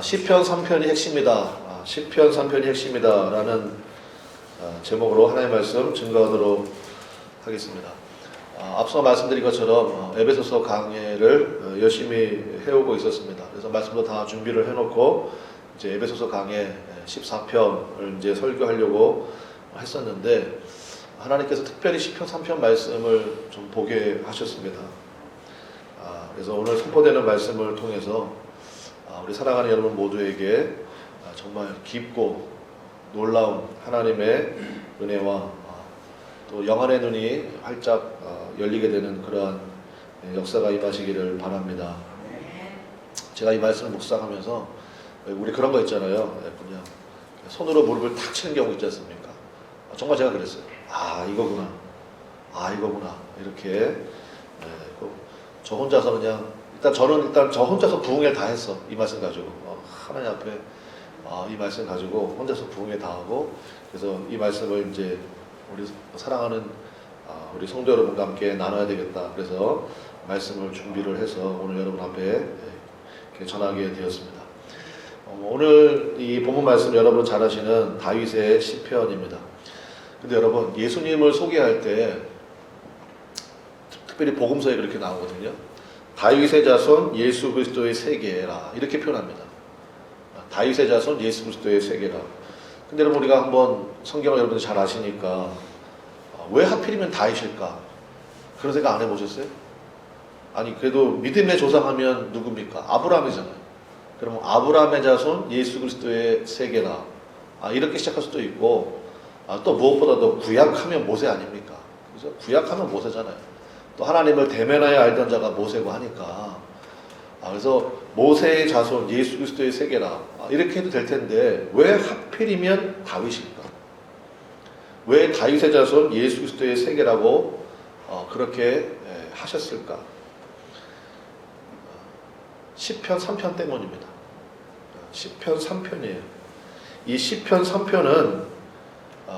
시편 3편이 핵심이다. 시편 3편이 핵심이다라는 제목으로 하나님의 말씀 증거하도록 하겠습니다. 앞서 말씀드린 것처럼 에베소서 강해를 열심히 해오고 있었습니다. 그래서 말씀도 다 준비를 해놓고 이제 에베소서 강해 14편을 이제 설교하려고 했었는데 하나님께서 특별히 시편 3편 말씀을 좀 보게 하셨습니다. 그래서 오늘 선포되는 말씀을 통해서 우리 사랑하는 여러분 모두에게 정말 깊고 놀라운 하나님의 은혜와 또 영안의 눈이 활짝 열리게 되는 그러한 역사가 임하시기를 바랍니다. 제가 이 말씀을 묵상하면서 우리 그런 거 있잖아요. 그냥 손으로 무릎을 탁 치는 경우 있지 않습니까? 정말 제가 그랬어요. 이거구나. 이거구나. 이렇게 저 혼자서 그냥 저는 저 혼자서 부흥회 다 했어. 이 말씀 가지고 하나님 앞에 이 말씀 가지고 혼자서 부흥회 다 하고, 그래서 이 말씀을 이제 우리 사랑하는 우리 성도 여러분과 함께 나눠야 되겠다. 그래서 말씀을 준비를 해서 오늘 여러분 앞에 전하게 되었습니다. 오늘 이 본문 말씀 여러분 잘 아시는 다윗의 시편입니다. 근데 여러분, 예수님을 소개할 때 특별히 복음서에 그렇게 나오거든요. 다윗의 자손 예수 그리스도의 세계라, 이렇게 표현합니다. 다윗의 자손 예수 그리스도의 세계라. 근데 여러분, 우리가 한번 성경을 여러분들 잘 아시니까 왜 하필이면 다윗일까? 그런 생각 안 해보셨어요? 아니, 그래도 믿음의 조상하면 누굽니까? 아브라함이잖아요. 그러면 아브라함의 자손 예수 그리스도의 세계라, 이렇게 시작할 수도 있고, 또 무엇보다도 구약하면 모세 아닙니까? 그죠? 구약하면 모세잖아요. 또 하나님을 대면하여 알던 자가 모세고 하니까, 그래서 모세의 자손 예수 그리스도의 세계라, 이렇게 해도 될 텐데 왜 하필이면 다윗일까? 왜 다윗의 자손 예수 그리스도의 세계라고 그렇게 하셨을까? 시편 3편 때문입니다. 시편 3편이에요. 이 시편 3편은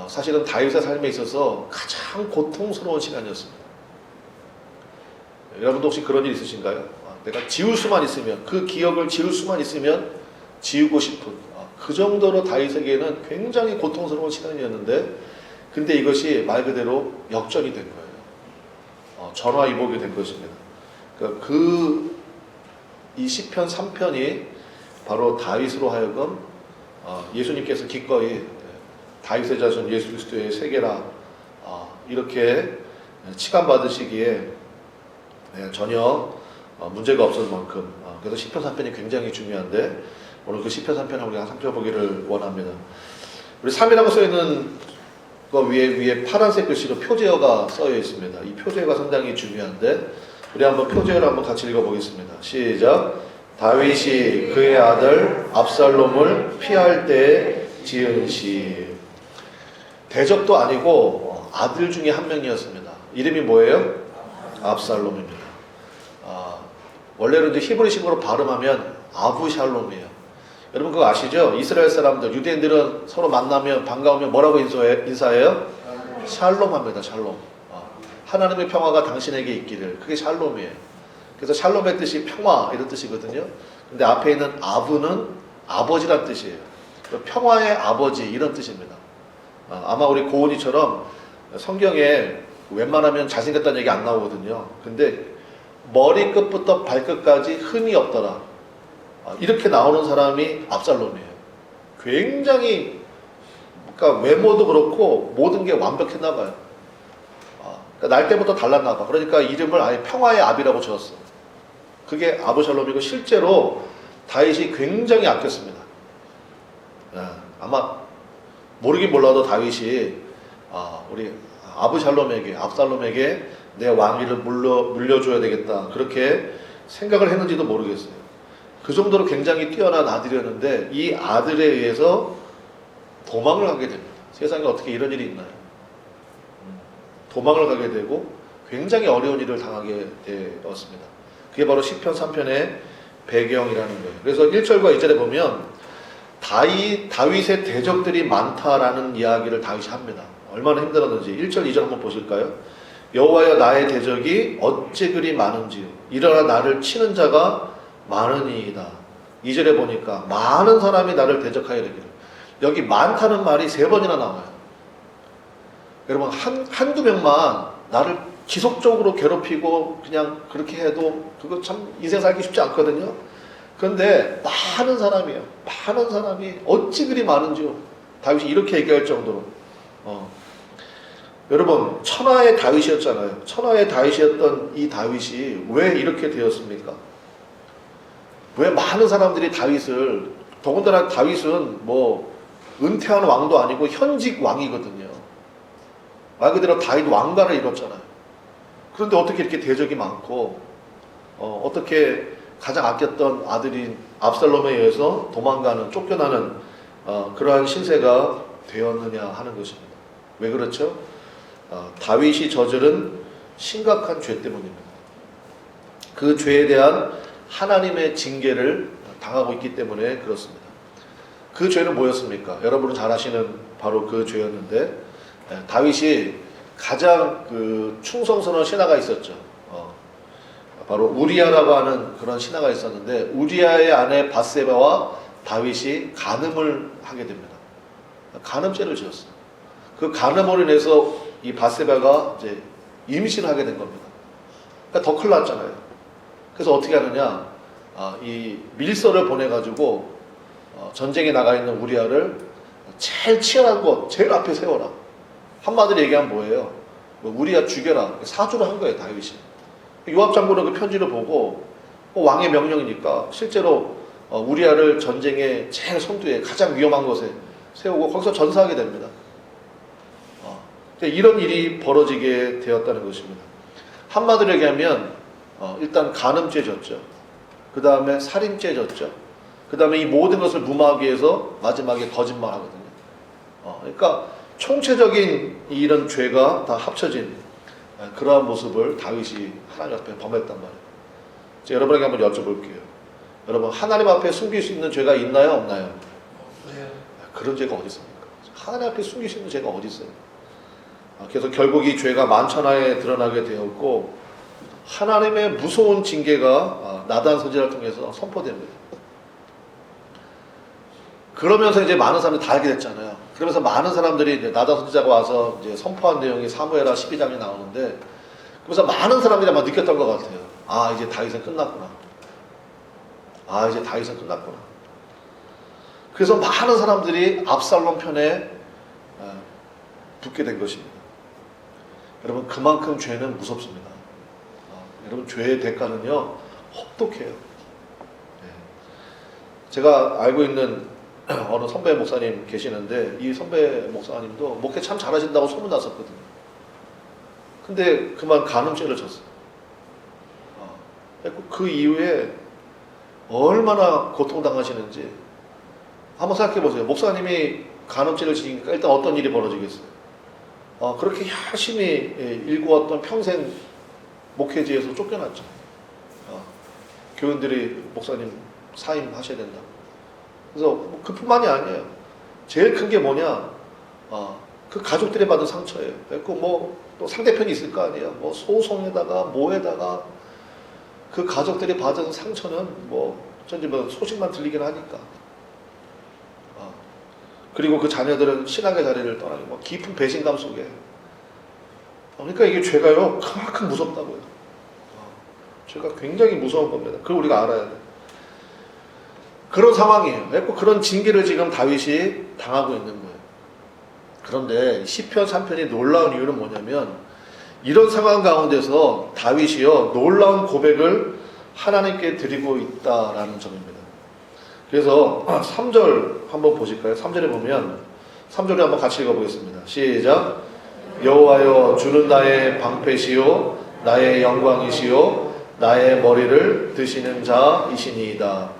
사실은 다윗의 삶에 있어서 가장 고통스러운 시간이었습니다. 여러분도 혹시 그런 일 있으신가요? 내가 지울 수만 있으면, 그 기억을 지울 수만 있으면 지우고 싶은, 그 정도로 다윗에게는 굉장히 고통스러운 시간이었는데, 근데 이것이 말 그대로 역전이 된 거예요. 전화위복이 된 것입니다. 이 시편 3편이 바로 다윗으로 하여금 예수님께서 기꺼이 다윗의 자손 예수 그리스도의 세계라, 이렇게 칭함받으시기에 전혀 문제가 없을 만큼, 그래서 시편 3편이 굉장히 중요한데 오늘 그 시편 3편을 우리가 살펴보기를 원합니다. 우리 3이라고 써있는 거 위에 파란색 글씨로 표제어가 써여 있습니다. 이 표제어가 상당히 중요한데 우리 한번 표제어를 한번 같이 읽어보겠습니다. 시작. 다윗이 그의 아들 압살롬을 피할 때 지은 시. 대적도 아니고 아들 중에 한 명이었습니다. 이름이 뭐예요? 압살롬입니다. 원래는 이제 히브리식으로 발음하면 아부샬롬이에요. 여러분 그거 아시죠? 이스라엘 사람들, 유대인들은 서로 만나면 반가우면 뭐라고 인사해요? 샬롬 합니다. 샬롬. 하나님의 평화가 당신에게 있기를. 그게 샬롬이에요. 그래서 샬롬의 뜻이 평화, 이런 뜻이거든요. 근데 앞에 있는 아부는 아버지란 뜻이에요. 평화의 아버지, 이런 뜻입니다. 아마 우리 고은이처럼 성경에 웬만하면 잘생겼다는 얘기 안 나오거든요. 근데 머리끝부터 발끝까지 흠이 없더라, 이렇게 나오는 사람이 압살롬이에요. 굉장히, 그러니까 외모도 그렇고 모든 게 완벽했나 봐요. 그러니까 날 때부터 달랐나 봐. 그러니까 이름을 아예 평화의 압이라고 지었어. 그게 아부샬롬이고, 실제로 다윗이 굉장히 아꼈습니다. 아마 모르긴 몰라도 다윗이 우리 압살롬에게 내 왕위를 물려줘야 되겠다, 그렇게 생각을 했는지도 모르겠어요. 그 정도로 굉장히 뛰어난 아들이었는데 이 아들에 의해서 도망을 가게 됩니다. 세상에 어떻게 이런 일이 있나요? 도망을 가게 되고 굉장히 어려운 일을 당하게 되었습니다. 그게 바로 시편 3편의 배경이라는 거예요. 그래서 1절과 2절에 보면 다윗의 대적들이 많다라는 이야기를 다윗이 합니다. 얼마나 힘들었는지 1절 2절 한번 보실까요? 여호와여, 나의 대적이 어찌 그리 많은지요. 일어나 나를 치는 자가 많으니이다. 2절에 보니까 많은 사람이 나를 대적하여 이르기를. 여기 많다는 말이 3번이나 나와요. 여러분 한두 명만 나를 지속적으로 괴롭히고 그냥 그렇게 해도 그거 참 인생 살기 쉽지 않거든요. 그런데 많은 사람이에요. 많은 사람이 어찌 그리 많은지요. 다윗이 이렇게 얘기할 정도로. 여러분 천하의 다윗이었잖아요. 천하의 다윗이었던 이 다윗이 왜 이렇게 되었습니까? 왜 많은 사람들이 다윗을, 더군다나 다윗은 뭐 은퇴한 왕도 아니고 현직 왕이거든요. 말 그대로 다윗 왕가를 이뤘잖아요. 그런데 어떻게 이렇게 대적이 많고 어떻게 가장 아꼈던 아들인 압살롬에 의해서 도망가는, 쫓겨나는 그러한 신세가 되었느냐 하는 것입니다. 왜 그렇죠? 다윗이 저지른 심각한 죄 때문입니다. 그 죄에 대한 하나님의 징계를 당하고 있기 때문에 그렇습니다. 그 죄는 뭐였습니까? 여러분은 잘 아시는 바로 그 죄였는데, 다윗이 가장 그 충성스러운 신하가 있었죠. 바로 우리아라고 하는 그런 신하가 있었는데, 우리아의 아내 밧세바와 다윗이 간음을 하게 됩니다. 간음죄를 지었어요. 그 간음으로 인해서 이 밧세바가 이제 임신을 하게 된 겁니다. 그러니까 더 큰일 났잖아요. 그래서 어떻게 하느냐, 이 밀서를 보내가지고 전쟁에 나가 있는 우리아를 제일 치열한 곳, 제일 앞에 세워라. 한마디로 얘기하면 뭐예요? 우리아 죽여라. 사주를 한 거예요, 다윗이. 요압 장군은 그 편지를 보고 왕의 명령이니까 실제로 우리아를 전쟁의 제일 선두에 가장 위험한 곳에 세우고 거기서 전사하게 됩니다. 이런 일이 벌어지게 되었다는 것입니다. 한마디로 얘기하면 일단 간음죄 졌죠. 그 다음에 살인죄 졌죠. 그 다음에 이 모든 것을 무마하기 위해서 마지막에 거짓말하거든요. 그러니까 총체적인 이런 죄가 다 합쳐진 그러한 모습을 다윗이 하나님 앞에 범했단 말이에요. 제가 여러분에게 한번 여쭤볼게요. 여러분, 하나님 앞에 숨길 수 있는 죄가 있나요, 없나요? 없어요. 그런 죄가 어디 있습니까? 하나님 앞에 숨길 수 있는 죄가 어디 있어요? 그래서 결국 이 죄가 만천하에 드러나게 되었고, 하나님의 무서운 징계가 나단 선지자를 통해서 선포됩니다. 그러면서 이제 많은 사람들이 다 알게 됐잖아요. 그러면서 많은 사람들이 이제 나단 선지자가 와서 이제 선포한 내용이 사무엘하 12장에 나오는데, 그래서 많은 사람들이 아마 느꼈던 것 같아요. 아, 이제 다윗은 끝났구나. 아, 이제 다윗은 끝났구나. 그래서 많은 사람들이 압살롬 편에 붙게 된 것입니다. 여러분, 그만큼 죄는 무섭습니다. 여러분, 죄의 대가는요, 혹독해요. 제가 알고 있는 어느 선배 목사님 계시는데, 이 선배 목사님도 목회 참 잘하신다고 소문났었거든요. 근데 그만 간음죄를 졌어요. 그 이후에 얼마나 고통당하시는지 한번 생각해 보세요. 목사님이 간음죄를 지니까 일단 어떤 일이 벌어지겠어요? 그렇게 열심히 일구었던 평생 목회지에서 쫓겨났죠. 교인들이 목사님 사임하셔야 된다. 그래서 그뿐만이 아니에요. 제일 큰 게 뭐냐? 그 가족들이 받은 상처예요. 그 또 상대편이 있을 거 아니에요. 소송에다가 뭐에다가 그 가족들이 받은 상처는 어쩐지 소식만 들리긴 하니까. 그리고 그 자녀들은 신앙의 자리를 떠나기 깊은 배신감 속에. 그러니까 이게 죄가요, 그만큼 무섭다고요. 죄가 굉장히 무서운 겁니다. 그걸 우리가 알아야 돼요. 그런 상황이에요. 그런 징계를 지금 다윗이 당하고 있는 거예요. 그런데 시편 3편이 놀라운 이유는 뭐냐면, 이런 상황 가운데서 다윗이요, 놀라운 고백을 하나님께 드리고 있다라는 점입니다. 그래서 3절 한번 보실까요? 3절에 보면, 3절에 한번 같이 읽어보겠습니다. 시작. 여호와여, 주는 나의 방패시요 나의 영광이시요 나의 머리를 드시는 자이시니이다.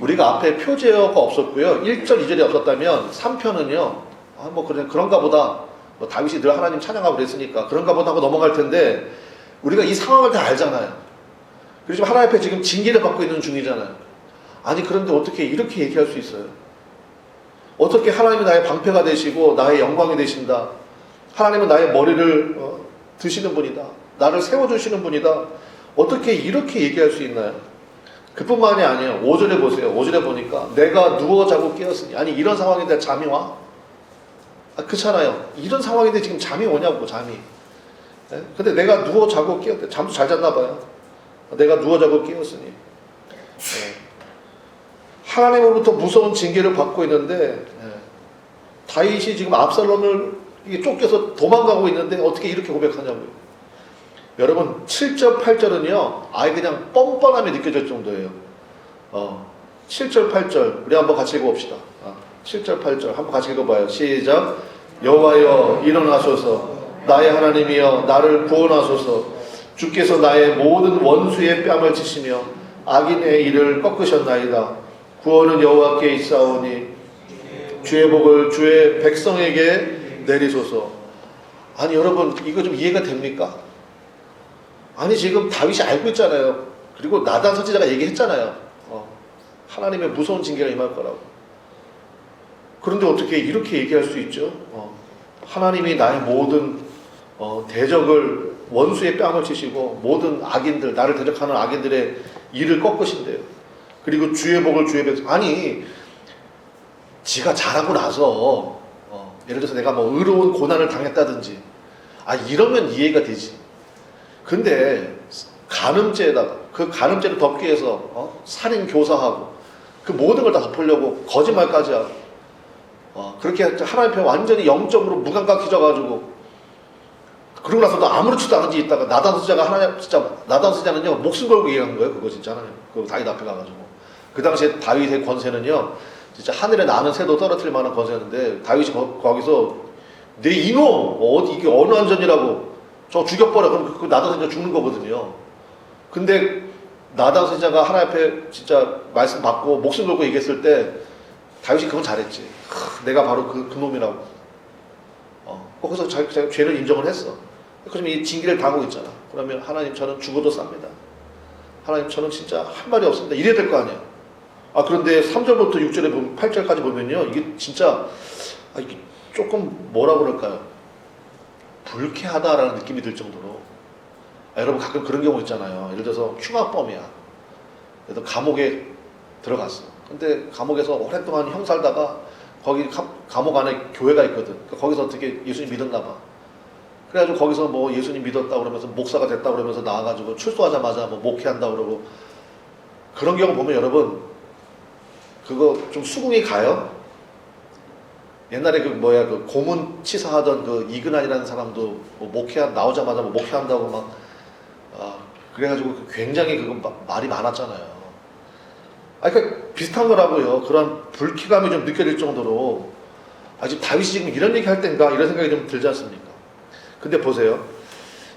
우리가 앞에 표제어가 없었고요, 1절 2절이 없었다면 3편은요 그런가 보다, 다윗이 늘 하나님 찬양하고 그랬으니까 그런가 보다 하고 넘어갈 텐데, 우리가 이 상황을 다 알잖아요. 그리고 지금 하나님 앞에 지금 징계를 받고 있는 중이잖아요. 아니, 그런데 어떻게 이렇게 얘기할 수 있어요? 어떻게 하나님이 나의 방패가 되시고 나의 영광이 되신다, 하나님은 나의 머리를 드시는 분이다, 나를 세워주시는 분이다, 어떻게 이렇게 얘기할 수 있나요? 그뿐만이 아니에요. 5절에 보세요. 5절에 보니까 내가 누워 자고 깨었으니. 아니 이런 상황인데 잠이 와? 그렇잖아요. 이런 상황인데 지금 잠이 오냐고 잠이. 네? 근데 내가 누워 자고 깨었대. 잠도 잘 잤나 봐요. 내가 누워 자고 깨었으니. 네. 하나님으로부터 무서운 징계를 받고 있는데 네. 다윗이 지금 압살롬을 쫓겨서 도망가고 있는데 어떻게 이렇게 고백하냐고요. 여러분 7절 8절은요 아예 그냥 뻔뻔함이 느껴질 정도예요. 7절 8절 우리 한번 같이 읽어봅시다. 7절 8절 한번 같이 읽어봐요. 시작. 여호와여 일어나소서 나의 하나님이여 나를 구원하소서 주께서 나의 모든 원수의 뺨을 치시며 악인의 일을 꺾으셨나이다. 구원은 여호와께 있사오니 주의 복을 주의 백성에게 내리소서. 아니 여러분 이거 좀 이해가 됩니까? 아니 지금 다윗이 알고 있잖아요. 그리고 나단 선지자가 얘기했잖아요. 하나님의 무서운 징계가 임할 거라고. 그런데 어떻게 이렇게 얘기할 수 있죠? 하나님이 나의 모든 대적을 원수의 뺨을 치시고 모든 악인들 나를 대적하는 악인들의 일을 꺾으신대요. 그리고 주의 복을 주의 백성. 아니 지가 잘하고 나서 예를 들어서 내가 뭐 의로운 고난을 당했다든지 이러면 이해가 되지. 근데 간음죄에다가 그 간음죄를 덮기 위해서 살인 교사하고 그 모든 걸 다 덮으려고 거짓말까지 하고 그렇게 하나님 편 완전히 영적으로 무감각해져가지고 그러고 나서도 아무렇지도 않은 짓 있다가 나단 선지자가 하나님 진짜 나단 선지자는요 목숨 걸고 얘기한 거예요. 그거 진짜 하나님 그 다윗 앞에 가가지고 그 당시에 다윗의 권세는요 진짜 하늘에 나는 새도 떨어뜨릴 만한 권세였는데 다윗이 거기서 내 이놈 이게 어느 안전이라고 저 죽여버려. 그럼 그 나단 선지자 죽는 거거든요. 근데 나단 선지자가 하나님 앞에 진짜 말씀 받고 목숨 걸고 얘기했을 때 다윗이 그건 잘했지. 내가 바로 그 놈이라고. 거기서 자기 죄를 인정을 했어. 그러면 이 징계를 당하고 있잖아. 그러면 하나님 저는 죽어도 쌉니다. 하나님 저는 진짜 할 말이 없습니다. 이래야 될 거 아니야. 그런데 3절부터 6절에 보면 8절까지 보면요. 이게 진짜 이게 조금 뭐라 그럴까요? 불쾌하다라는 느낌이 들 정도로 여러분 가끔 그런 경우 있잖아요. 예를 들어서 흉악범이야. 그래서 감옥에 들어갔어. 근데 감옥에서 오랫동안 형 살다가 거기 감옥 안에 교회가 있거든. 거기서 어떻게 예수님 믿었나 봐. 그래가지고 거기서 뭐 예수님 믿었다 그러면서 목사가 됐다 그러면서 나와가지고 출소하자마자 뭐 목회한다 그러고 그런 경우 보면 여러분 그거 좀 수긍이 가요? 옛날에 그 고문 치사하던 그 이근환이라는 사람도 뭐 나오자마자 뭐 목회한다고 막 그래가지고 굉장히 그거 말이 많았잖아요. 그러니까 비슷한 거라고요. 그런 불쾌감이 좀 느껴질 정도로 지금 다윗이 지금 이런 얘기 할 땐가 이런 생각이 좀 들지 않습니까? 근데 보세요.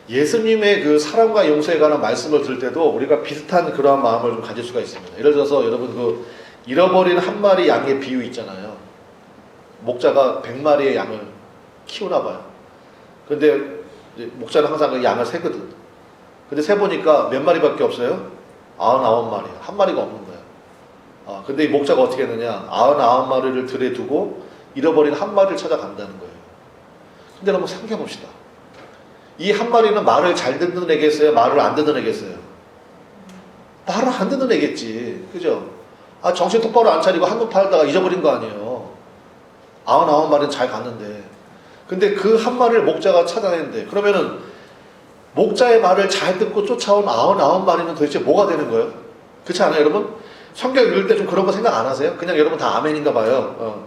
예수님의 그 사랑과 용서에 관한 말씀을 들을 때도 우리가 비슷한 그러한 마음을 좀 가질 수가 있습니다. 예를 들어서 여러분 그 잃어버린 한 마리 양의 비유 있잖아요. 목자가 100마리의 양을 키우나 봐요. 근데 목자는 항상 그 양을 세거든. 근데 세보니까 몇 마리밖에 없어요? 99마리. 한 마리가 없는 거예요. 근데 이 목자가 어떻게 했느냐? 99마리를 들에 두고 잃어버린 한 마리를 찾아간다는 거예요. 근데 한번 생각해 봅시다. 이 한 마리는 말을 잘 듣는 애겠어요? 말을 안 듣는 애겠어요? 말을 안 듣는 애겠지. 그죠? 정신 똑바로 안 차리고 한눈 팔다가 잊어버린 거 아니에요. 99마리는 잘 갔는데. 근데 그 한 마리를 목자가 찾아냈는데, 그러면은 목자의 말을 잘 듣고 쫓아온 99마리는 도대체 뭐가 되는 거예요? 그렇지 않아요, 여러분? 성경 읽을 때 좀 그런 거 생각 안 하세요? 그냥 여러분 다 아멘인가 봐요.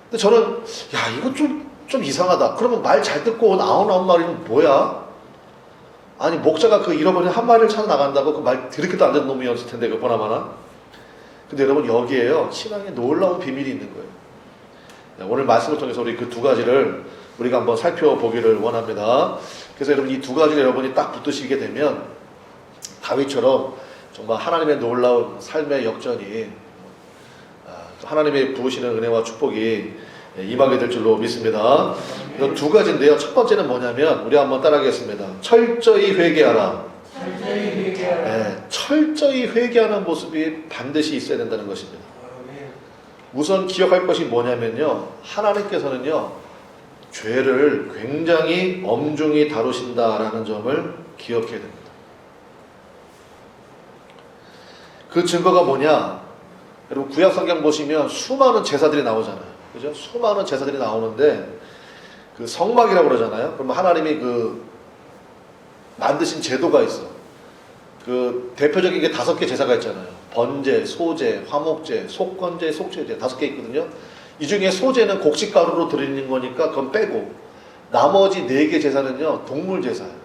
근데 저는, 이거 좀 이상하다. 그러면 말 잘 듣고 온 99마리는 뭐야? 아니, 목자가 그 잃어버린 한 마리를 찾아 나간다고 그 말 들으기도 안 듣는 놈이었을 텐데, 그 보나마나. 근데 여러분, 여기에요. 신앙에 놀라운 비밀이 있는 거예요. 오늘 말씀을 통해서 우리 그 두 가지를 우리가 한번 살펴보기를 원합니다. 그래서 여러분 이 두 가지를 여러분이 딱 붙드시게 되면 다윗처럼 정말 하나님의 놀라운 삶의 역전이 하나님의 부으시는 은혜와 축복이 임하게 될 줄로 믿습니다. 두 가지인데요. 첫 번째는 뭐냐면 우리 한번 따라하겠습니다. 철저히 회개하라. 철저히 회개하는 모습이 반드시 있어야 된다는 것입니다. 우선 기억할 것이 뭐냐면요. 하나님께서는요. 죄를 굉장히 엄중히 다루신다라는 점을 기억해야 됩니다. 그 증거가 뭐냐? 여러분 구약 성경 보시면 수많은 제사들이 나오잖아요. 그죠? 수많은 제사들이 나오는데 그 성막이라고 그러잖아요. 그러면 하나님이 그 만드신 제도가 있어. 그 대표적인 게 5개 제사가 있잖아요. 번제, 소제, 화목제, 속건제, 속죄제 5개 있거든요. 이 중에 소제는 곡식가루로 드리는 거니까 그건 빼고 나머지 4개 제사는요 동물 제사예요.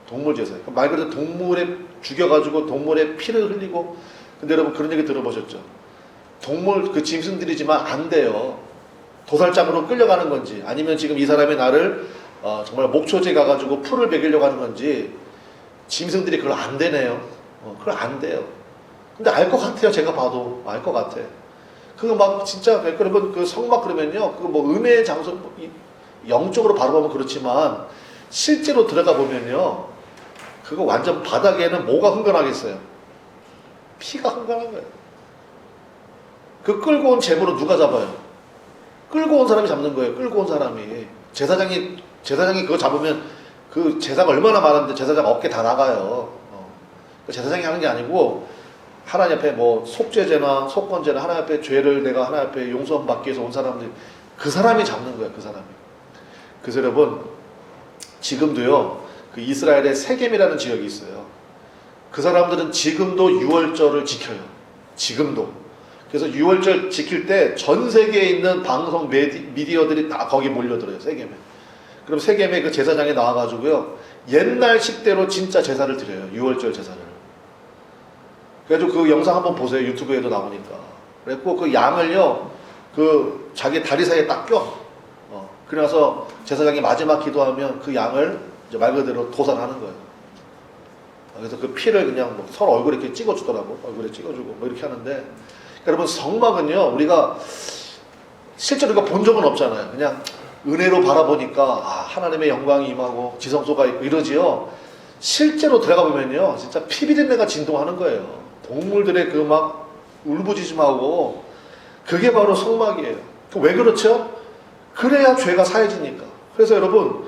동물 제사예요. 말 그대로 동물에 죽여가지고 동물의 피를 흘리고. 근데 여러분 그런 얘기 들어보셨죠? 동물 그 짐승들이지만 안 돼요. 도살장으로 끌려가는 건지 아니면 지금 이 사람이 나를 정말 목초제 가가지고 풀을 먹이려고 하는 건지 짐승들이 그걸 안 되네요. 그걸 안 돼요. 근데 알 것 같아요. 제가 봐도 알 것 같아. 그거 막 진짜 여러분 그 성막 그러면요 그거 뭐 음해의 장소 영적으로 바라보면 그렇지만 실제로 들어가 보면요 그거 완전 바닥에는 뭐가 흥건하겠어요? 피가 흥건한 거예요. 그 끌고 온 제물은 누가 잡아요? 끌고 온 사람이 잡는 거예요. 끌고 온 사람이. 제사장이 그거 잡으면 그 제사가 얼마나 많은데 제사장 어깨 다 나가요. 제사장이 하는 게 아니고 하나님 앞에 뭐 속죄제나 속건제나 하나님 앞에 죄를 내가 하나님 앞에 용서함 받기 위해서 온 사람들 그 사람이 잡는 거예요. 그 사람이. 그래서 여러분 지금도요 그 이스라엘의 세겜이라는 지역이 있어요. 그 사람들은 지금도 유월절을 지켜요. 지금도. 그래서 6월절 지킬 때 전 세계에 있는 방송 미디어들이 다 거기 몰려들어요. 세겜에. 그럼 세겜에 그 제사장이 나와가지고요 옛날 식대로 진짜 제사를 드려요. 6월절 제사를. 그래가지고 그 영상 한번 보세요. 유튜브에도 나오니까. 그래갖고 그 양을요 그 자기 다리 사이에 딱 껴. 그래서 제사장이 마지막 기도하면 그 양을 이제 말 그대로 도살하는 거예요. 그래서 그 피를 그냥 뭐 서로 얼굴에 이렇게 찍어주더라고. 얼굴에 찍어주고 뭐 이렇게 하는데 여러분 성막은요 우리가 실제로 우리가 본 적은 없잖아요. 그냥 은혜로 바라보니까 하나님의 영광이 임하고 지성소가 있고 이러지요. 실제로 들어가 보면요 진짜 피비린내가 진동하는 거예요. 동물들의 그 막 울부짖음하고 그게 바로 성막이에요. 왜 그렇죠? 그래야 죄가 사해지니까. 그래서 여러분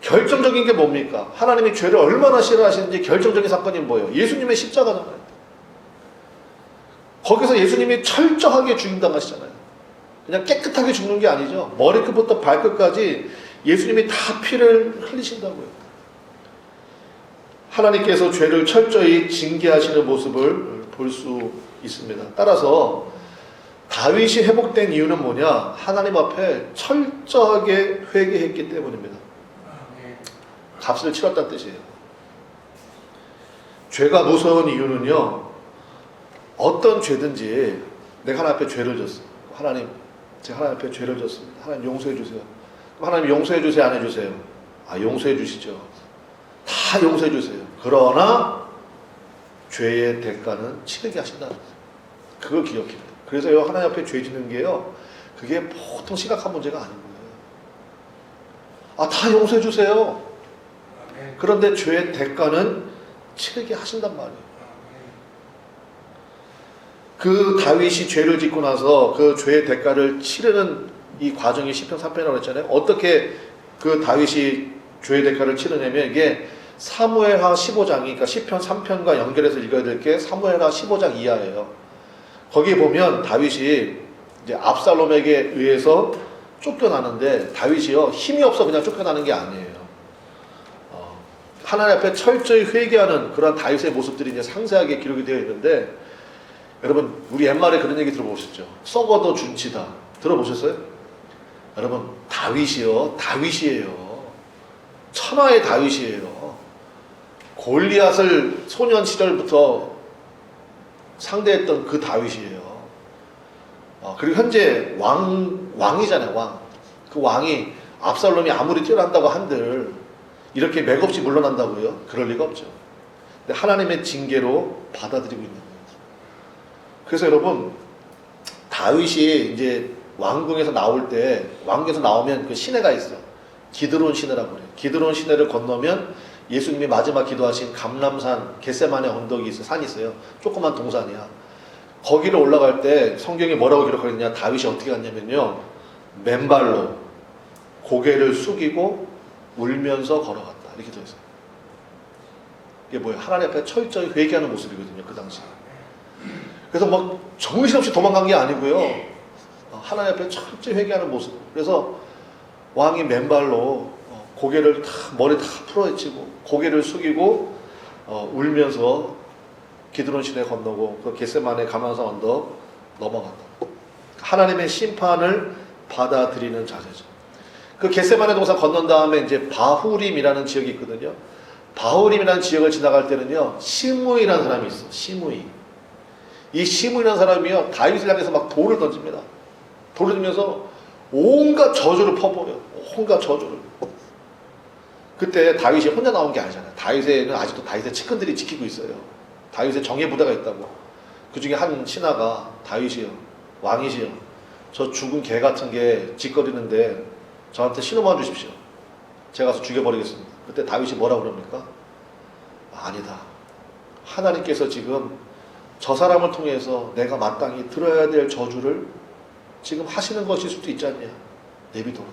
결정적인 게 뭡니까? 하나님이 죄를 얼마나 싫어하시는지 결정적인 사건이 뭐예요? 예수님의 십자가잖아요. 거기서 예수님이 철저하게 죽임당하시잖아요. 그냥 깨끗하게 죽는 게 아니죠. 머리끝부터 발끝까지 예수님이 다 피를 흘리신다고요. 하나님께서 죄를 철저히 징계하시는 모습을 볼 수 있습니다. 따라서 다윗이 회복된 이유는 뭐냐? 하나님 앞에 철저하게 회개했기 때문입니다. 값을 치렀다는 뜻이에요. 죄가 무서운 이유는요. 어떤 죄든지 내가 하나님 앞에 죄를 졌어. 하나님, 제가 하나님 앞에 죄를 졌습니다. 하나님 용서해 주세요. 그럼 하나님 용서해 주세요? 안 해주세요? 용서해 주시죠. 다 용서해 주세요. 그러나 죄의 대가는 치르게 하신다는 거예요. 그걸 기억해야 돼요. 그래서 하나님 앞에 죄 짓는 게요. 그게 보통 심각한 문제가 아닌 거예요. 다 용서해 주세요. 그런데 죄의 대가는 치르게 하신단 말이에요. 그 다윗이 죄를 짓고 나서 그 죄의 대가를 치르는 이 과정이 시편 3편이라고 했잖아요. 어떻게 그 다윗이 죄의 대가를 치르냐면 이게 사무엘하 15장이 그러니까 시편 3편과 연결해서 읽어야 될 게 사무엘하 15장 이하예요. 거기 보면 다윗이 이제 압살롬에게 의해서 쫓겨나는데 다윗이요 힘이 없어 그냥 쫓겨나는 게 아니에요. 하나님 앞에 철저히 회개하는 그런 다윗의 모습들이 이제 상세하게 기록이 되어 있는데 여러분 우리 옛말에 그런 얘기 들어보셨죠? 썩어도 준치다. 들어보셨어요? 여러분 다윗이요 다윗이에요. 천하의 다윗이에요. 골리앗을 소년 시절부터 상대했던 그 다윗이에요. 그리고 현재 왕이잖아요. 왕. 그 왕이 압살롬이 아무리 뛰어난다고 한들 이렇게 맥없이 물러난다고요? 그럴 리가 없죠. 근데 하나님의 징계로 받아들이고 있는 거예요. 그래서 여러분 다윗이 이제 왕궁에서 나올 때 왕궁에서 나오면 그 시내가 있어. 기드론 시내라고 그래요. 기드론 시내를 건너면 예수님이 마지막 기도하신 감람산 겟세마네 언덕이 있어. 산이 있어요. 조그만 동산이야. 거기를 올라갈 때 성경이 뭐라고 기록하겠냐? 다윗이 어떻게 갔냐면요. 맨발로 고개를 숙이고 울면서 걸어갔다. 이렇게 되어 있어요. 이게 뭐예요? 하나님 앞에 철저히 회개하는 모습이거든요. 그 당시. 그래서 막 정신없이 도망간 게 아니고요. 하나님 앞에 철저히 회개하는 모습. 그래서 왕이 맨발로 고개를 머리 다 풀어헤치고 고개를 숙이고 울면서 기드론 시내 건너고 그 겟세마네 가만사 언덕 넘어간다. 하나님의 심판을 받아들이는 자세죠. 그 겟세마네 동산 건넌 다음에 이제 바후림이라는 지역이 있거든요. 바후림이라는 지역을 지나갈 때는요, 시므이라는 사람이 있어. 시므이. 이 시므이라는 사람이요, 다윗을 향해서 막 돌을 던집니다. 돌을 던지면서 온갖 저주를 퍼부어요. 온갖 저주를. 그때 다윗이 혼자 나온 게 아니잖아요. 다윗에는 아직도 다윗의 측근들이 지키고 있어요. 다윗의 정예 부대가 있다고. 그 중에 한 신하가 다윗이요, 왕이시요, 저 죽은 개 같은 게 짓거리는데 저한테 신호만 주십시오. 제가 가서 죽여버리겠습니다. 그때 다윗이 뭐라고 그럽니까? 아니다. 하나님께서 지금 저 사람을 통해서 내가 마땅히 들어야 될 저주를 지금 하시는 것일 수도 있지 않냐. 내비둬라.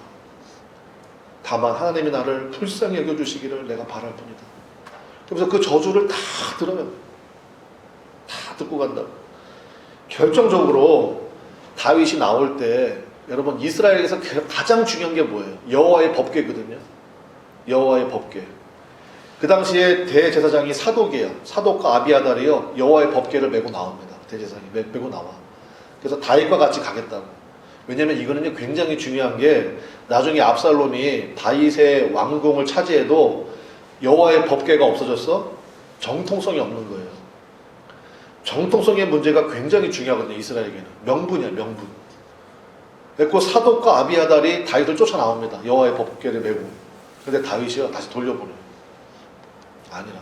다만 하나님이 나를 불쌍히 여겨주시기를 내가 바랄 뿐이다. 그래서 그 저주를 다 들어요. 다 듣고 간다. 결정적으로 다윗이 나올 때 여러분 이스라엘에서 가장 중요한 게 뭐예요? 여호와의 법궤거든요. 여호와의 법궤. 그 당시에 대제사장이 사독이에요. 사독과 아비아달이요, 여호와의 법궤를 메고 나옵니다. 대제사장이 메고 나와. 그래서 다윗과 같이 가겠다고. 왜냐면 이거는 굉장히 중요한 게 나중에 압살롬이 다윗의 왕궁을 차지해도 여호와의 법궤가 없어졌어? 정통성이 없는 거예요. 정통성의 문제가 굉장히 중요하거든요. 이스라엘에게는. 명분이야, 명분. 그래서 사독과 아비아달이 다윗을 쫓아나옵니다. 여호와의 법궤를 메고. 근데 다윗이요, 다시 돌려보내요. 아니라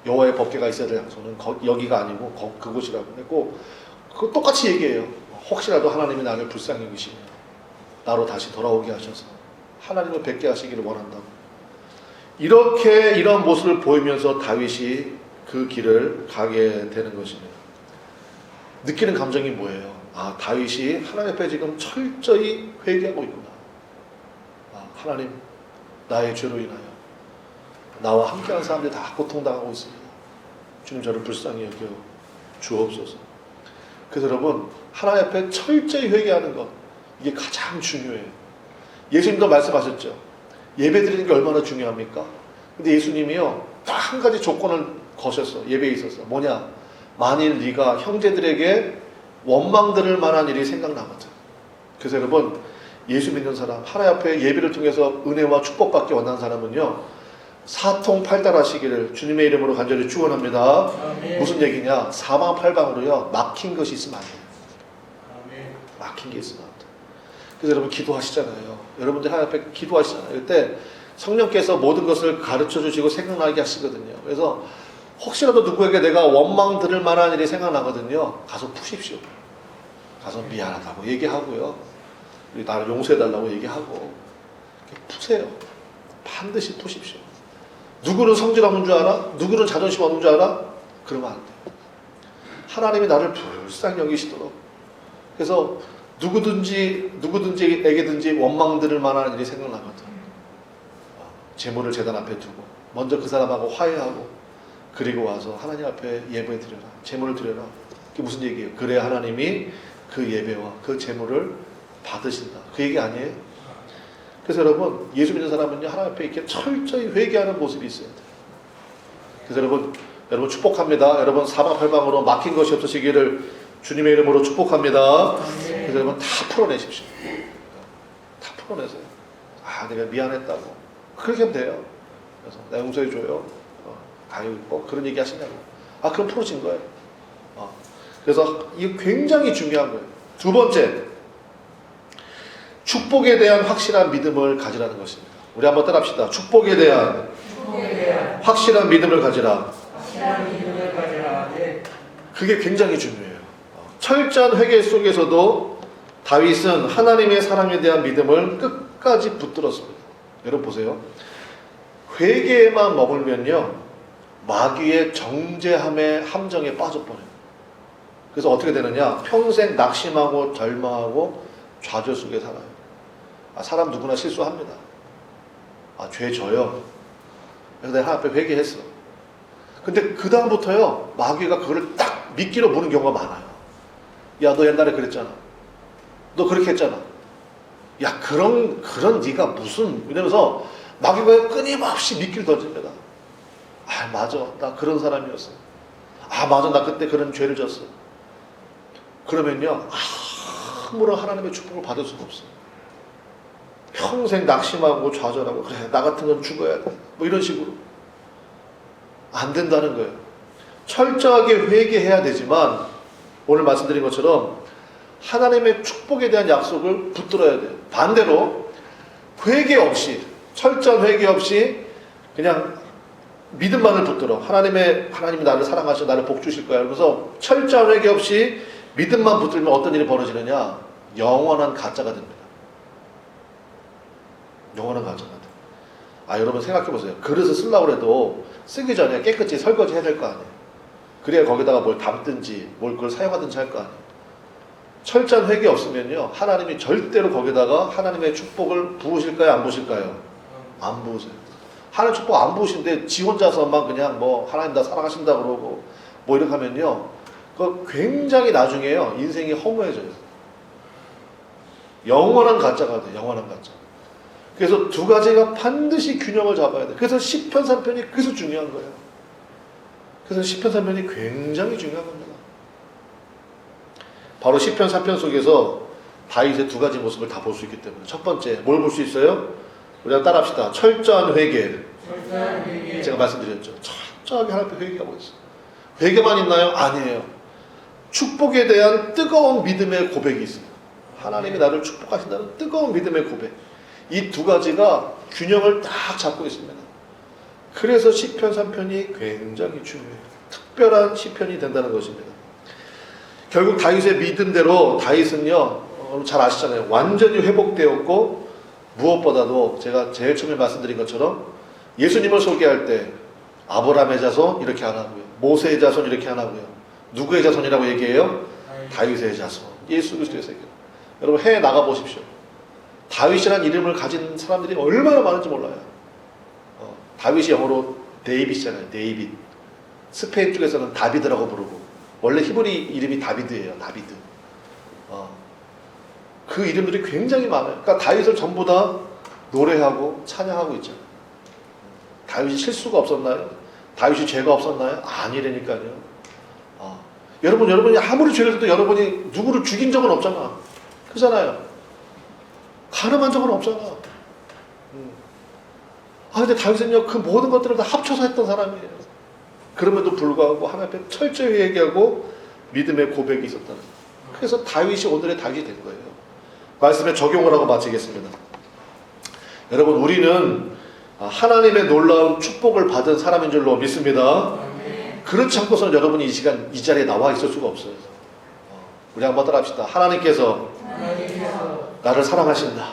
여호와의 법궤가 있어야 될 장소는 여기가 아니고 그곳이라고 했고, 그거 똑같이 얘기해요. 혹시라도 하나님이 나를 불쌍히 여기시면 나로 다시 돌아오게 하셔서 하나님을 뵙게 하시기를 원한다고. 이렇게 이런 모습을 보이면서 다윗이 그 길을 가게 되는 것입니다. 느끼는 감정이 뭐예요? 아, 다윗이 하나님 앞에 지금 철저히 회개하고 있구나. 하나님, 나의 죄로 인하여 나와 함께하는 사람들이 다 고통당하고 있습니다. 주님, 저를 불쌍히 여겨 주옵소서. 그래서 여러분, 하나님 앞에 철저히 회개하는 것, 이게 가장 중요해요. 예수님도 말씀하셨죠. 예배 드리는 게 얼마나 중요합니까? 근데 예수님이요, 딱 한 가지 조건을 거셨어. 예배에 있어서. 뭐냐? 만일 네가 형제들에게 원망 들을 만한 일이 생각나거든. 그래서 여러분, 예수 믿는 사람, 하나님 앞에 예배를 통해서 은혜와 축복받기 원하는 사람은요, 사통팔달하시기를 주님의 이름으로 간절히 축원합니다. 무슨 얘기냐? 사방팔방으로요, 막힌 것이 있으면 안 돼요. 막힌 게 있으면 안 돼요. 그래서 여러분 기도하시잖아요. 여러분들 하나님 앞에 기도하시잖아요. 그때 성령께서 모든 것을 가르쳐 주시고 생각나게 하시거든요. 그래서 혹시라도 누구에게 내가 원망 들을 만한 일이 생각나거든요. 가서 푸십시오. 가서 미안하다고 얘기하고요, 나를 용서해달라고 얘기하고 푸세요. 반드시 푸십시오. 누구는 성질 없는 줄 알아? 누구는 자존심 없는 줄 알아? 그러면 안 돼요. 하나님이 나를 불쌍히 여기시도록. 그래서 누구든지에게든지 원망 들을 만한 일이 생각나거든. 재물을 제단 앞에 두고 먼저 그 사람하고 화해하고 그리고 와서 하나님 앞에 예배 드려라. 재물을 드려라. 그게 무슨 얘기예요? 그래야 하나님이 그 예배와 그 재물을 받으신다. 그 얘기 아니에요? 그래서 여러분, 예수 믿는 사람은요, 하나님 앞에 이렇게 철저히 회개하는 모습이 있어야 돼요. 그래서 여러분 축복합니다. 여러분 사방팔방으로 막힌 것이 없으시기를 주님의 이름으로 축복합니다. 그래서 여러분 다 풀어내십시오. 다 풀어내세요. 아, 내가 미안했다고. 그렇게 하면 돼요. 그래서 나 용서해줘요. 아유, 뭐 그런 얘기 하시냐고. 아, 그럼 풀어진 거예요. 그래서 이게 굉장히 중요한 거예요. 두 번째, 축복에 대한 확실한 믿음을 가지라는 것입니다. 우리 한번 따라합시다. 축복에 대한 확실한 믿음을 가지라. 그게 굉장히 중요해요. 철저한 회개 속에서도 다윗은 하나님의 사랑에 대한 믿음을 끝까지 붙들었습니다. 여러분 보세요. 회개에만 머물면요, 마귀의 정죄함의 함정에 빠져버려요. 그래서 어떻게 되느냐? 평생 낙심하고 절망하고 좌절 속에 살아요. 사람 누구나 실수합니다. 죄 져요. 그래서 내가 하나님 앞에 회개했어. 근데 그 다음부터요, 마귀가 그거를 딱 미끼로 무는 경우가 많아요. 야, 너 옛날에 그랬잖아. 너 그렇게 했잖아. 야, 그런 네가 무슨, 이러면서 마귀가 끊임없이 미끼를 던집니다. 아, 맞아. 나 그런 사람이었어. 아, 맞아. 나 그때 그런 죄를 졌어. 그러면요, 아무런 하나님의 축복을 받을 수가 없어. 평생 낙심하고 좌절하고, 그래, 나 같은 건 죽어야 돼. 뭐 이런 식으로. 안 된다는 거예요. 철저하게 회개해야 되지만, 오늘 말씀드린 것처럼, 하나님의 축복에 대한 약속을 붙들어야 돼요. 반대로, 회개 없이, 철저한 회개 없이, 그냥 믿음만을 붙들어. 하나님이 나를 사랑하셔, 나를 복 주실 거야. 그래서 철저한 회개 없이 믿음만 붙들면 어떤 일이 벌어지느냐? 영원한 가짜가 됩니다. 영원한 가짜가 돼. 아, 여러분 생각해 보세요. 그릇을 쓰려고 해도 쓰기 전에 깨끗이 설거지 해야 될 거 아니에요. 그래야 거기다가 뭘 담든지 뭘 그걸 사용하든지 할 거 아니에요. 철저한 회개 없으면요, 하나님이 절대로 거기다가 하나님의 축복을 부으실까요, 안 부으실까요? 안 부으세요. 하나님 축복 안 부으신데 지 혼자서만 그냥 뭐 하나님 나 사랑하신다 그러고 뭐 이렇게 하면요, 그 굉장히 나중에요 인생이 허무해져요. 영원한 가짜가 돼. 영원한 가짜. 그래서 두 가지가 반드시 균형을 잡아야 돼. 그래서 시편 3편이 그래서 중요한 거예요. 그래서 시편 3편이 굉장히 중요한 겁니다. 바로 시편 3편 속에서 다윗의 두 가지 모습을 다 볼 수 있기 때문에, 첫 번째 뭘 볼 수 있어요? 우리가 따라합시다. 철저한 회개. 제가 말씀드렸죠. 철저하게 하나님 앞에 회개하고 있어요. 회개만 있나요? 아니에요. 축복에 대한 뜨거운 믿음의 고백이 있습니다. 하나님이 나를 축복하신다는 뜨거운 믿음의 고백. 이 두 가지가 균형을 딱 잡고 있습니다. 그래서 시편 3편이 굉장히 중요해요. 특별한 시편이 된다는 것입니다. 결국 다윗의 믿음대로 다윗은요, 잘 아시잖아요. 완전히 회복되었고, 무엇보다도 제가 제일 처음에 말씀드린 것처럼 예수님을 소개할 때 아브라함의 자손 이렇게 안 하고요, 모세의 자손 이렇게 안 하고요, 누구의 자손이라고 얘기해요? 다윗의 자손, 예수 그리스도의 세계. 여러분 해외 나가 보십시오. 다윗이라는 이름을 가진 사람들이 얼마나 많은지 몰라요. 다윗이 영어로 데이빗이잖아요. 데이빗. 스페인 쪽에서는 다비드라고 부르고, 원래 히브리 이름이 다비드예요. 다비드. 그 이름들이 굉장히 많아요. 그러니까 다윗을 전부 다 노래하고 찬양하고 있잖아요. 다윗이 실수가 없었나요? 다윗이 죄가 없었나요? 아니라니까요. 여러분이 아무리 죄를 져도 여러분이 누구를 죽인 적은 없잖아. 그렇잖아요. 가늠한 적은 없잖아. 근데 다윗은요, 그 모든 것들을 다 합쳐서 했던 사람이에요. 그럼에도 불구하고 하나님 앞에 철저히 얘기하고 믿음의 고백이 있었다는 거예요. 그래서 다윗이 오늘의 다윗이 된 거예요. 말씀에 적용을 하고 마치겠습니다. 여러분, 우리는 하나님의 놀라운 축복을 받은 사람인 줄로 믿습니다. 그렇지 않고서는 여러분이 이 시간 이 자리에 나와 있을 수가 없어요. 우리 한번 따라합시다. 하나님께서 나를 사랑하신다.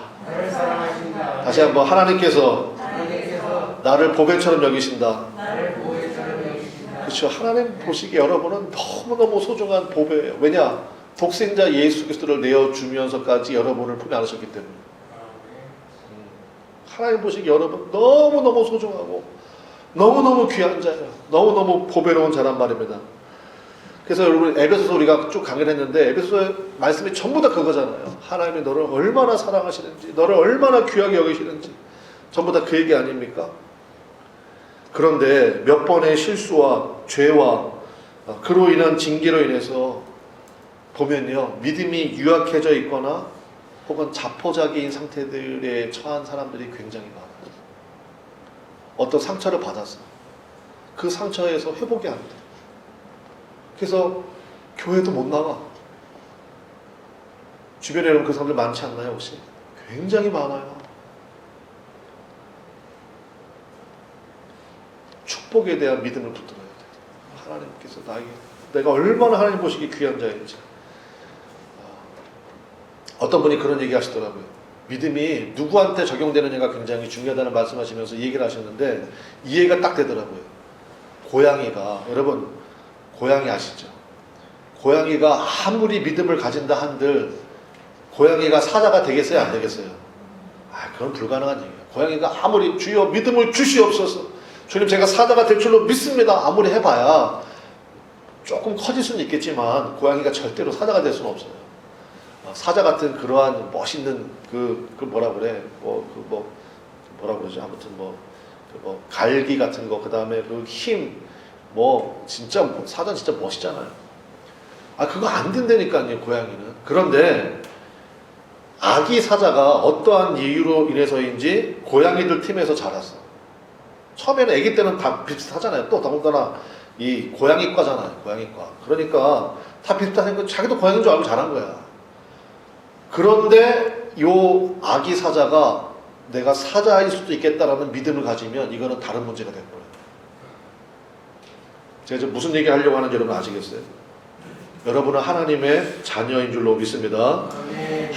다시 한번, 하나님께서 나를 보배처럼 여기신다. 그렇죠. 하나님 보시기에 여러분은 너무너무 소중한 보배예요. 왜냐? 독생자 예수 그리스도를 내어주면서까지 여러분을 품에 안으셨기 때문에. 하나님 보시기에 여러분 너무너무 소중하고 너무너무 귀한 자예요. 너무너무 보배로운 자란 말입니다. 그래서 여러분, 에베소서 우리가 쭉 강의를 했는데 에베소서의 말씀이 전부 다 그거잖아요. 하나님이 너를 얼마나 사랑하시는지, 너를 얼마나 귀하게 여기시는지, 전부 다 그 얘기 아닙니까? 그런데 몇 번의 실수와 죄와 그로 인한 징계로 인해서 보면요, 믿음이 유약해져 있거나 혹은 자포자기인 상태들에 처한 사람들이 굉장히 많아요. 어떤 상처를 받았어. 그 상처에서 회복이 안 돼. 그래서 교회도 못 나가. 주변에 여러분 그 사람들 많지 않나요 혹시? 굉장히 많아요. 축복에 대한 믿음을 붙들어야 돼. 하나님께서 내가 얼마나 하나님 보시기 귀한 자인지. 어떤 분이 그런 얘기 하시더라고요. 믿음이 누구한테 적용되느냐가 굉장히 중요하다는 말씀하시면서 이 얘기를 하셨는데 이해가 딱 되더라고요. 고양이가, 여러분 고양이 아시죠? 고양이가 아무리 믿음을 가진다 한들 고양이가 사자가 되겠어요, 안 되겠어요? 그건 불가능한 얘기예요. 고양이가 아무리 주여 믿음을 주시옵소서, 주님 제가 사자가 될 줄로 믿습니다. 아무리 해봐야 조금 커질 수는 있겠지만 고양이가 절대로 사자가 될 수는 없어요. 사자 같은 그러한 멋있는 그 뭐라 그래 뭐라 그러지 아무튼 갈기 같은 거 그다음에 그 힘 진짜 사자 진짜 멋있잖아요. 그거 안 된다니까요 고양이는. 그런데 아기 사자가 어떠한 이유로 인해서인지 고양이들 팀에서 자랐어. 처음에는 아기 때는 다 비슷하잖아요. 또 더군다나 이 고양이과잖아요. 고양이과. 그러니까 다 비슷하니까 자기도 고양이인 줄 알고 자란 거야. 그런데 요 아기 사자가 내가 사자일 수도 있겠다라는 믿음을 가지면 이거는 다른 문제가 될 거예요. 제가 지금 무슨 얘기 하려고 하는지 여러분 아시겠어요? 여러분은 하나님의 자녀인 줄로 믿습니다.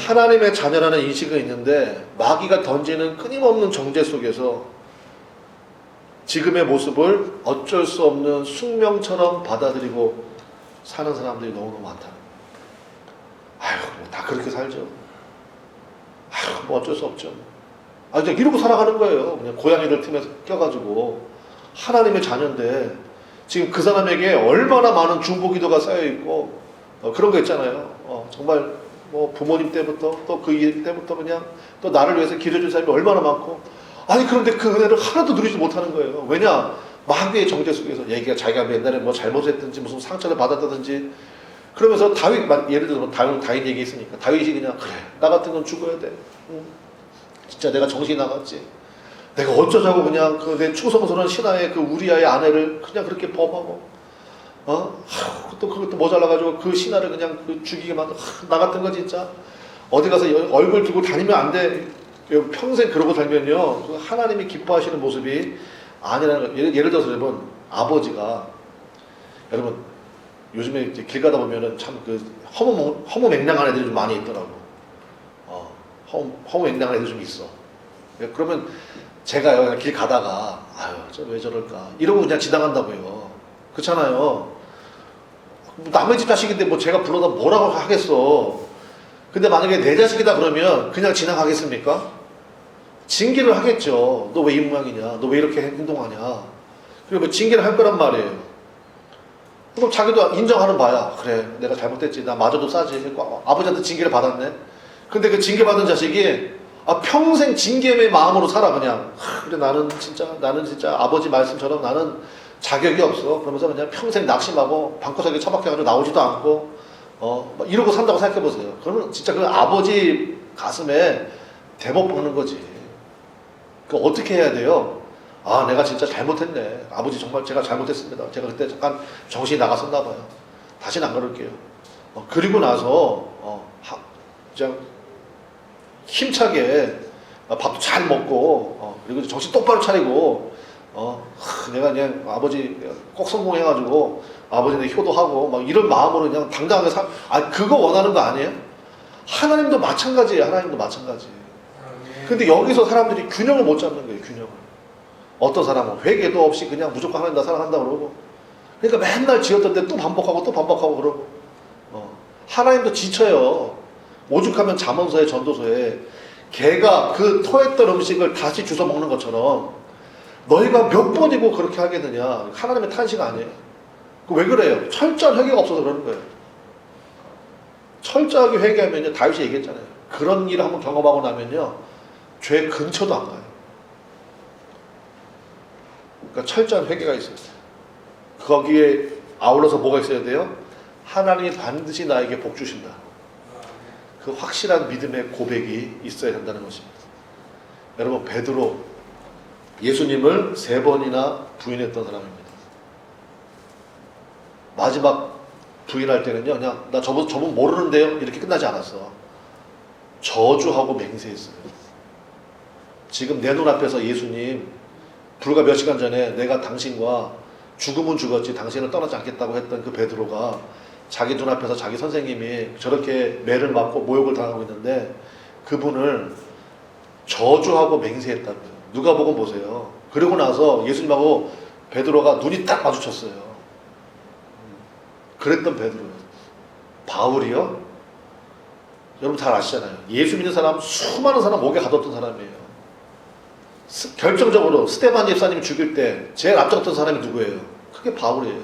하나님의 자녀라는 인식은 있는데 마귀가 던지는 끊임없는 정죄 속에서 지금의 모습을 어쩔 수 없는 숙명처럼 받아들이고 사는 사람들이 너무너무 많다. 다 그렇게 살죠. 어쩔 수 없죠. 그냥 이러고 살아가는 거예요. 그냥 고양이들 팀에 껴가지고 하나님의 자녀인데 지금 그 사람에게 얼마나 많은 중보기도가 쌓여있고 그런 거 있잖아요. 정말 부모님 때부터 또 그 때부터 그냥 또 나를 위해서 기도해준 사람이 얼마나 많고 그런데 그 은혜를 하나도 누리지 못하는 거예요. 왜냐? 마귀의 정죄 속에서 얘기가 자기가 옛날에 잘못했든지 무슨 상처를 받았다든지 그러면서 다윗 예를 들어서 다윗 얘기 있으니까 다윗이 그냥 그래 나 같은 건 죽어야 돼. 진짜 내가 정신이 나갔지. 내가 어쩌자고 그냥 내 충성스러운 신하의 그 우리아의 아내를 그냥 그렇게 범하고 또 그것도 모자라가지고 그 신하를 그냥 죽이게 만들고 나 같은 거 진짜 어디 가서 얼굴 들고 다니면 안 돼. 평생 그러고 살면요 하나님이 기뻐하시는 모습이 아니라는 거. 예를 들어서 여러분 아버지가 여러분 요즘에 이제 길 가다 보면은 참 허무맹랑한 애들이 좀 많이 있더라고. 허무맹랑한 애들 좀 있어. 그러면 제가요 그냥 길 가다가 저 왜 저럴까 이러고 그냥 지나간다고요. 그렇잖아요. 남의 집 자식인데 제가 불러다 뭐라고 하겠어. 근데 만약에 내 자식이다 그러면 그냥 지나가겠습니까? 징계를 하겠죠. 너 왜 이 모양이냐? 너 왜 이렇게 행동하냐? 그리고 징계를 할 거란 말이에요. 그럼 자기도 인정하는 바야. 그래 내가 잘못했지. 나 마저도 싸지. 아버지한테 징계를 받았네. 근데 그 징계받은 자식이 평생 징계의 마음으로 살아 그냥. 그래 나는 진짜 아버지 말씀처럼 나는 자격이 없어. 그러면서 그냥 평생 낙심하고 방구석에 처박혀가지고 나오지도 않고 이러고 산다고 생각해보세요. 그러면 진짜 그 아버지 가슴에 대못 박는 거지. 그 어떻게 해야 돼요? 내가 진짜 잘못했네. 아버지 정말 제가 잘못했습니다. 제가 그때 잠깐 정신이 나갔었나 봐요. 다시는 안 그럴게요. 그리고 나서 그냥 힘차게 밥도 잘 먹고 그리고 정신 똑바로 차리고 내가 그냥 아버지 꼭 성공해가지고 아버지한테 효도하고 막 이런 마음으로 그냥 당당하게 그거 원하는 거 아니에요? 하나님도 마찬가지예요. 하나님도 마찬가지. 근데 여기서 사람들이 균형을 못 잡는 거예요. 균형을. 어떤 사람은 회개도 없이 그냥 무조건 하나님 나 사랑한다 그러고 그러니까 맨날 지었던데 또 반복하고 그러고 하나님도 지쳐요. 오죽하면 잠언서에 전도서에 개가 그 토했던 음식을 다시 주워 먹는 것처럼 너희가 몇 번이고 그렇게 하겠느냐. 하나님의 탄식 아니에요. 왜 그래요? 철저한 회개가 없어서 그러는 거예요. 철저하게 회개하면요 다윗이 얘기했잖아요. 그런 일을 한번 경험하고 나면요 죄 근처도 안 가요. 그러니까 철저한 회개가 있어요. 거기에 아울러서 뭐가 있어야 돼요? 하나님이 반드시 나에게 복 주신다. 그 확실한 믿음의 고백이 있어야 된다는 것입니다. 여러분 베드로 예수님을 3번이나 부인했던 사람입니다. 마지막 부인할 때는요 그냥 나 저분 모르는데요 이렇게 끝나지 않았어. 저주하고 맹세했어요. 지금 내 눈앞에서 예수님 불과 몇 시간 전에 내가 당신과 죽으면 죽었지 당신을 떠나지 않겠다고 했던 그 베드로가 자기 눈앞에서 자기 선생님이 저렇게 매를 맞고 모욕을 당하고 있는데 그분을 저주하고 맹세했다고요. 누가복음 보세요. 그러고 나서 예수님하고 베드로가 눈이 딱 마주쳤어요. 그랬던 베드로요. 바울이요? 여러분 잘 아시잖아요. 예수 믿는 사람 수많은 사람 목에 가뒀던 사람이에요. 결정적으로 스데반 집사님이 죽일 때 제일 앞장섰던 사람이 누구예요? 그게 바울이에요.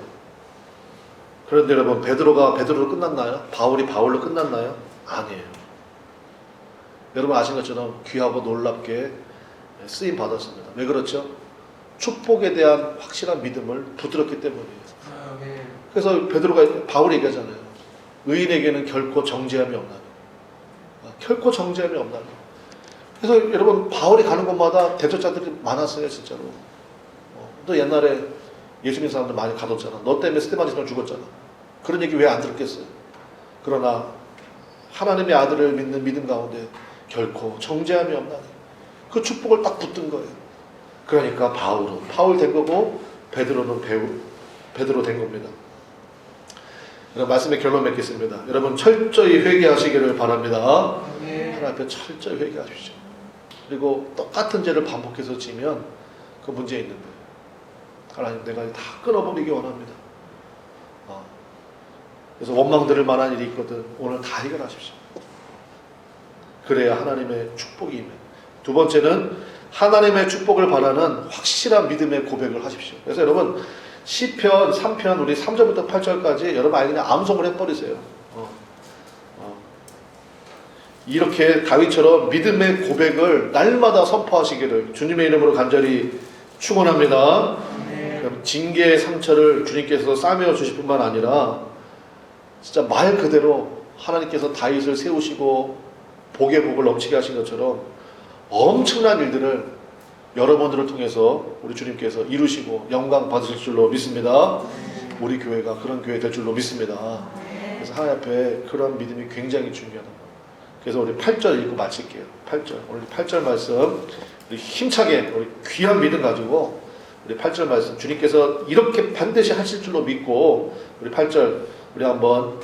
그런데 여러분, 베드로가 베드로로 끝났나요? 바울이 바울로 끝났나요? 아니에요. 여러분 아신 것처럼 귀하고 놀랍게 쓰임 받았습니다. 왜 그렇죠? 축복에 대한 확실한 믿음을 붙들었기 때문이에요. 그래서 바울이 얘기하잖아요. 의인에게는 결코 정죄함이 없나니. 결코 정죄함이 없나니. 그래서 여러분, 바울이 가는 곳마다 대적자들이 많았어요, 진짜로. 또 옛날에 예수 믿는 사람들 많이 가뒀잖아. 너 때문에 스데반 집사님 죽었잖아. 그런 얘기 왜 안 들었겠어요? 그러나 하나님의 아들을 믿는 믿음 가운데 결코 정죄함이 없나니. 그 축복을 딱 붙든 거예요. 그러니까 바울 된 거고, 베드로는 베드로 된 겁니다. 말씀의 결론 맺겠습니다. 여러분 철저히 회개하시기를 바랍니다. 하나님 앞에 철저히 회개하십시오. 그리고 똑같은 죄를 반복해서 지면 그 문제 있는 거예요. 하나님, 내가 다 끊어버리기 원합니다. 그래서 원망 들을 만한 일이 있거든 오늘 다 해결하십시오. 그래야 하나님의 축복이 임해. 두 번째는 하나님의 축복을 바라는 확실한 믿음의 고백을 하십시오. 그래서 여러분 시편 3편 우리 3절부터 8절까지 여러분 아예 그냥 암송을 해버리세요. 이렇게 다윗처럼 믿음의 고백을 날마다 선포하시기를 주님의 이름으로 간절히 축원합니다. 그럼 징계의 상처를 주님께서 싸매어 주실 뿐만 아니라 진짜 말 그대로 하나님께서 다윗을 세우시고 복의 복을 넘치게 하신 것처럼 엄청난 일들을 여러분들을 통해서 우리 주님께서 이루시고 영광 받으실 줄로 믿습니다. 우리 교회가 그런 교회 될 줄로 믿습니다. 그래서 하나님 앞에 그런 믿음이 굉장히 중요하다. 그래서 우리 8절 읽고 마칠게요. 8절. 오늘 8절 말씀 우리 힘차게 우리 귀한 믿음 가지고 우리 8절 말씀 주님께서 이렇게 반드시 하실 줄로 믿고 우리 8절 우리 한번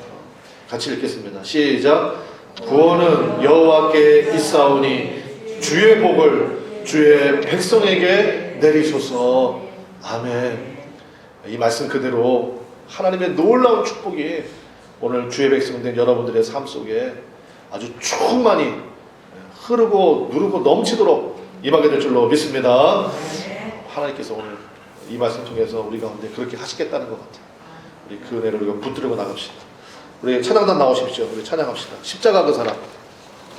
같이 읽겠습니다. 시작. 구원은 여호와께 있사오니 주의 복을 주의 백성에게 내리소서. 아멘. 이 말씀 그대로 하나님의 놀라운 축복이 오늘 주의 백성 된 여러분들의 삶 속에 아주 충만히 흐르고 누르고 넘치도록 임하게 될 줄로 믿습니다. 하나님께서 오늘 이 말씀 통해서 우리 가운데 그렇게 하시겠다는 것 같아요. 우리 그 은혜를 우리가 붙들고 나갑시다. 우리 찬양단 나오십시오. 우리 찬양합시다. 십자가 그 사람.